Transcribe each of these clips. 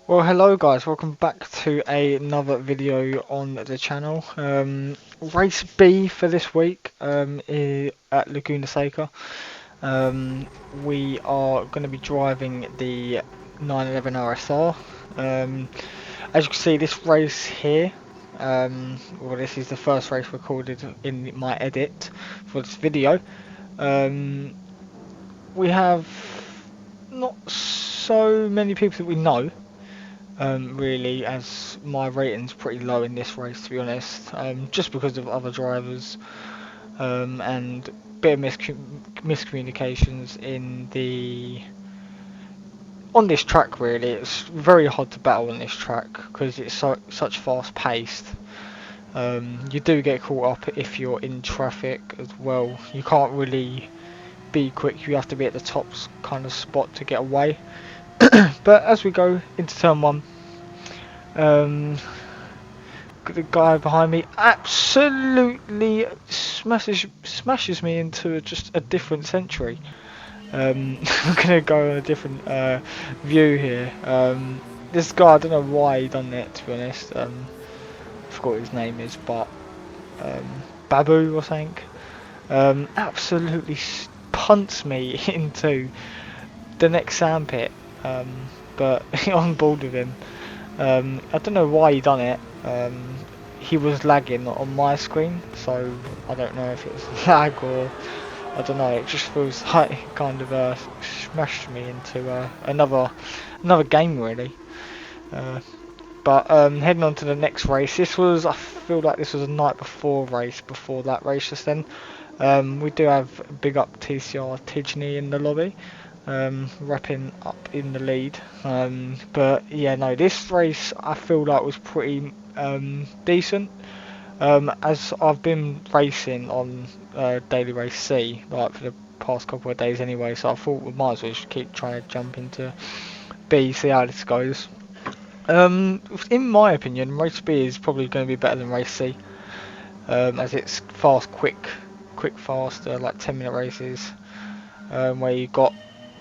Well, hello guys, welcome back to another video on the channel. Race B for this week is at Laguna Seca. We are going to be driving the 911 RSR. As you can see, this race here, well, this is the first race recorded in my edit for this video. We have not so many people that we know. Really, as my rating's pretty low in this race, to be honest, just because of other drivers and bit of miscommunications on this track. Really, it's very hard to battle on this track because it's such fast paced. You do get caught up if you're in traffic as well. You can't really be quick. You have to be at the top kind of spot to get away. But as we go into turn one, the guy behind me absolutely smashes me into just a different century. I'm gonna go on a different view here. This guy, I don't know why he done it, to be honest. I forgot what his name is, but Babu or something. Absolutely punts me into the next sandpit. But on board with him. I don't know why he done it. He was lagging on my screen, so I don't know if it's lag or I don't know. It just feels like it kind of smashed me into another game really. But heading on to the next race. I feel like this was a night before race before that race just then. We do have big up TCR Tidgney in the lobby. Repping up in the lead, but yeah, no, this race I feel like was pretty decent, as I've been racing on daily race C like for the past couple of days anyway, so I thought we might as well just keep trying to jump into B, see how this goes. In my opinion, race B is probably going to be better than race C, as it's fast, quick, fast, like 10-minute races, where you got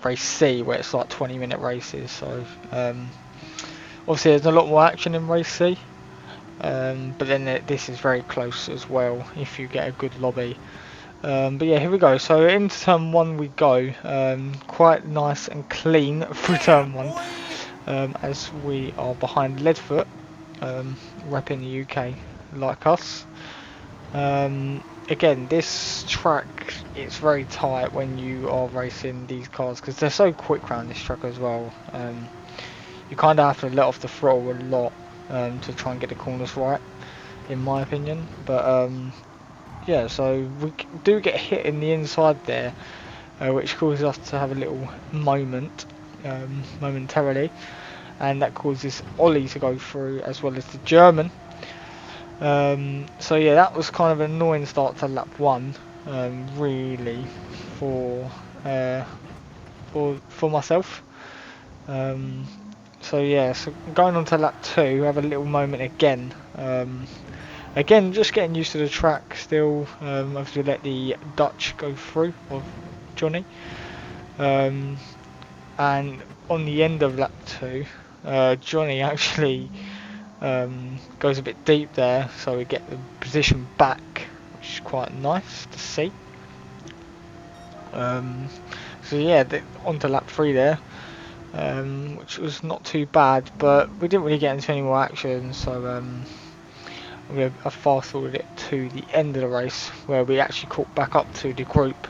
race C where it's like 20-minute races. So obviously there's a lot more action in race C, but then this is very close as well if you get a good lobby. But yeah, here we go. So into turn one we go. Quite nice and clean through turn one, as we are behind Leadfoot, repping the UK like us. Again, this track, it's very tight when you are racing these cars because they're so quick around this track as well. You kind of have to let off the throttle a lot to try and get the corners right, in my opinion. But yeah, so we do get hit in the inside there, which causes us to have a little moment momentarily, and that causes Ollie to go through as well as the German. So yeah, that was kind of an annoying start to lap one, really, for myself. So yeah, so going on to lap two, have a little moment again. Again, just getting used to the track still. Obviously let the Dutch go through of Johnny, and on the end of lap two, Johnny actually goes a bit deep there, so we get the position back, which is quite nice to see. So yeah, on to lap 3 there, which was not too bad, but we didn't really get into any more action, so I fast forwarded it to the end of the race where we actually caught back up to the group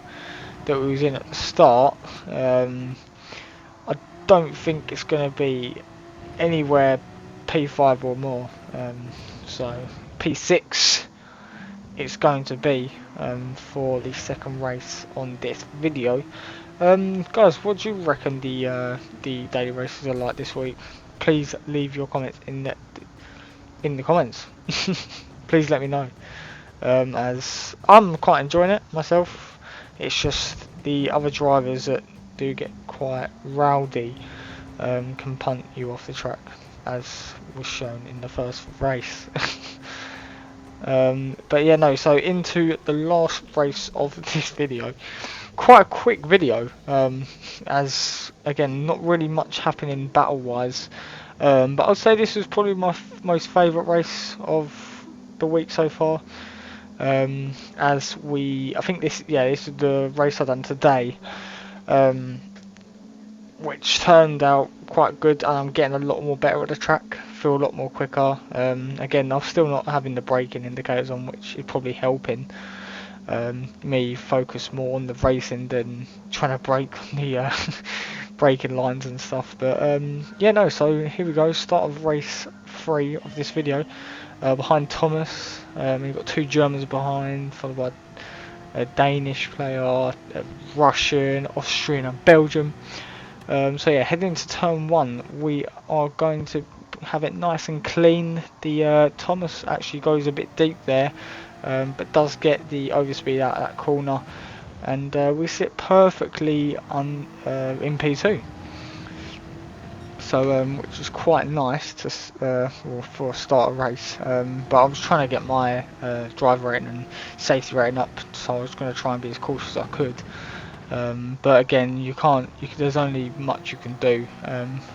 that we was in at the start. I don't think it's going to be anywhere P5 or more, so P6 it's going to be for the second race on this video. Guys, what do you reckon the daily races are like this week? Please leave your comments in the comments. Please let me know, as I'm quite enjoying it myself. It's just the other drivers that do get quite rowdy, can punt you off the track, as was shown in the first race. But yeah, no, so into the last race of this video. quite a quick video, as again not really much happening battle wise, but I'd say this was probably my most favourite race of the week so far. I think this is the race I done today, um, which turned out quite good, and I'm getting a lot more better at the track, feel a lot more quicker. Again, I'm still not having the braking indicators on, which is probably helping me focus more on the racing than trying to break the braking lines and stuff. But yeah, no, so here we go, start of race 3 of this video. Behind Thomas, we've got 2 Germans behind, followed by a Danish player, a Russian, Austrian and Belgium. So yeah, heading into turn 1, we are going to have it nice and clean. The Thomas actually goes a bit deep there, but does get the overspeed out of that corner, and we sit perfectly on in P2. So which is quite nice to for a start of race. But I was trying to get my driver rating and safety rating up, so I was going to try and be as cautious as I could. But again, there's only much you can do.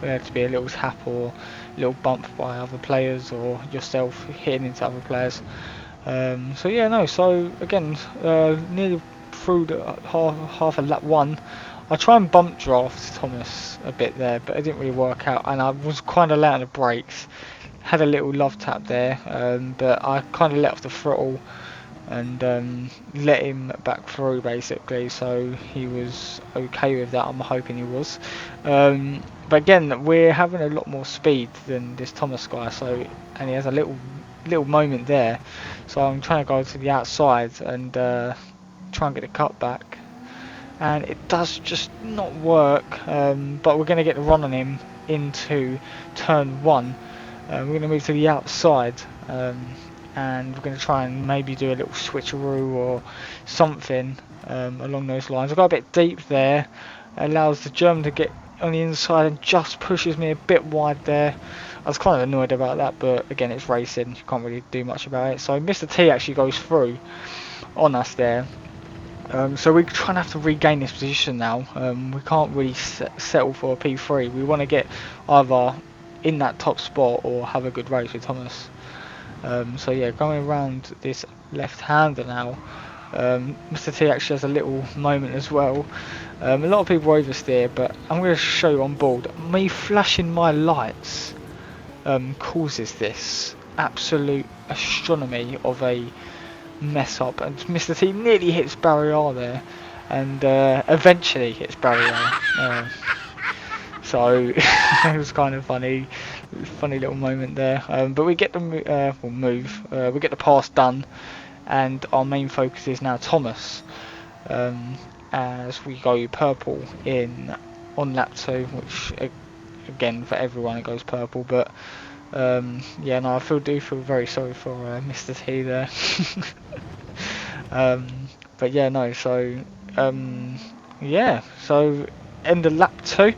There to be a little tap or a little bump by other players or yourself hitting into other players. So yeah, no. So again, nearly through the half of lap 1. I try and bump draft Thomas a bit there, but it didn't really work out, and I was kind of late on the brakes. Had a little love tap there, but I kind of let off the throttle and let him back through basically, so he was okay with that. I'm hoping he was. But again, we're having a lot more speed than this Thomas guy, and he has a little moment there, so I'm trying to go to the outside and try and get a cut back. And it does just not work, but we're going to get the run on him into turn 1. We're going to move to the outside, and we're going to try and maybe do a little switcheroo or something along those lines. I got a bit deep there, allows the German to get on the inside and just pushes me a bit wide there. I was kind of annoyed about that, but again, it's racing, you can't really do much about it. So Mr. T actually goes through on us there. So we're trying to have to regain this position now. We can't really settle for a P3. We want to get either in that top spot or have a good race with Thomas. So yeah, going around this left-hander now. Mr. T actually has a little moment as well. A lot of people oversteer, but I'm going to show you on board. Me flashing my lights causes this absolute astronomy of a mess up, and Mr. T nearly hits barrier there, and eventually hits barrier. So it was kind of funny little moment there. But we get the we get the pass done, and our main focus is now Thomas. As we go purple on lap 2, which again for everyone it goes purple, but yeah, no, I do feel very sorry for Mr. T there. But yeah, no, so yeah, so end of lap 2.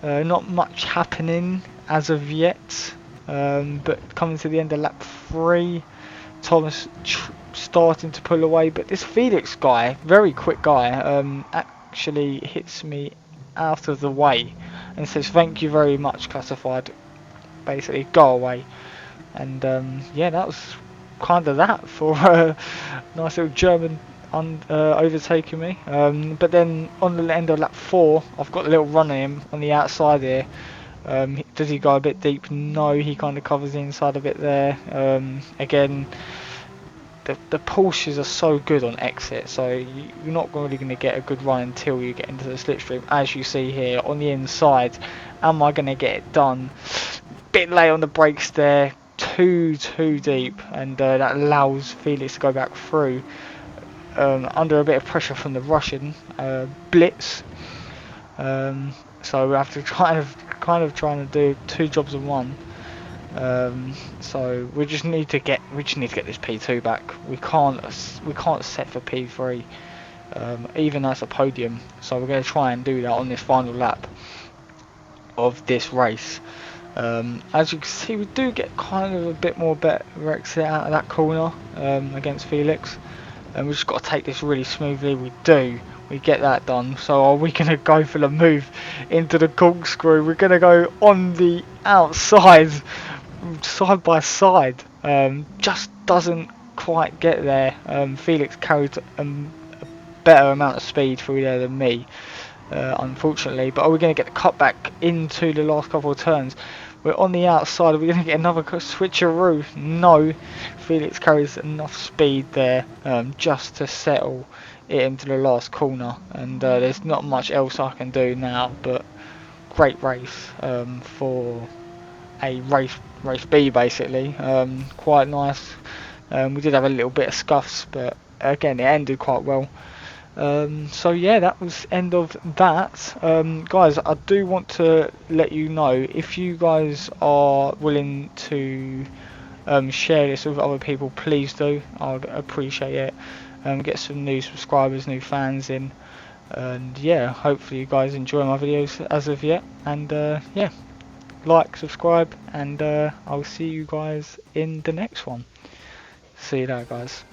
Not much happening as of yet, but coming to the end of lap 3, Thomas starting to pull away, but this Felix guy, very quick guy, actually hits me out of the way and says thank you very much, classified, basically go away. And yeah, that was kind of that for a nice little German overtaking me. But then on the end of lap 4, I've got a little run on him on the outside here. Does he go a bit deep? No, he kind of covers the inside a bit there. Again, the Porsches are so good on exit, so you're not really going to get a good run until you get into the slipstream, as you see here on the inside. Am I going to get it done? Bit late on the brakes there, too deep, and that allows Felix to go back through under a bit of pressure from the Russian blitz. So we have to kind of trying to do 2 jobs in one. So we just need to get this P2 back. We can't set for P3, even as a podium. So we're going to try and do that on this final lap of this race. As you can see, we do get kind of a bit more better exit out of that corner against Felix, and we've just got to take this really smoothly. We do. we get that done. So are we going to go for the move into the corkscrew? We're going to go on the outside, side by side. Just doesn't quite get there. Felix carried a better amount of speed through there than me, unfortunately. But are we going to get the cut back into the last couple of turns? We're on the outside. Are we going to get another switcheroo? No. Felix carries enough speed there just to settle it into the last corner, and there's not much else I can do now. But great race for a race B, basically. Quite nice. We did have a little bit of scuffs, but again it ended quite well. So yeah, that was end of that. Guys, I do want to let you know, if you guys are willing to share this with other people, please do. I'd appreciate it. Get some new subscribers, new fans in, and yeah, hopefully you guys enjoy my videos as of yet. And yeah, like, subscribe, and I'll see you guys in the next one. See you later, guys.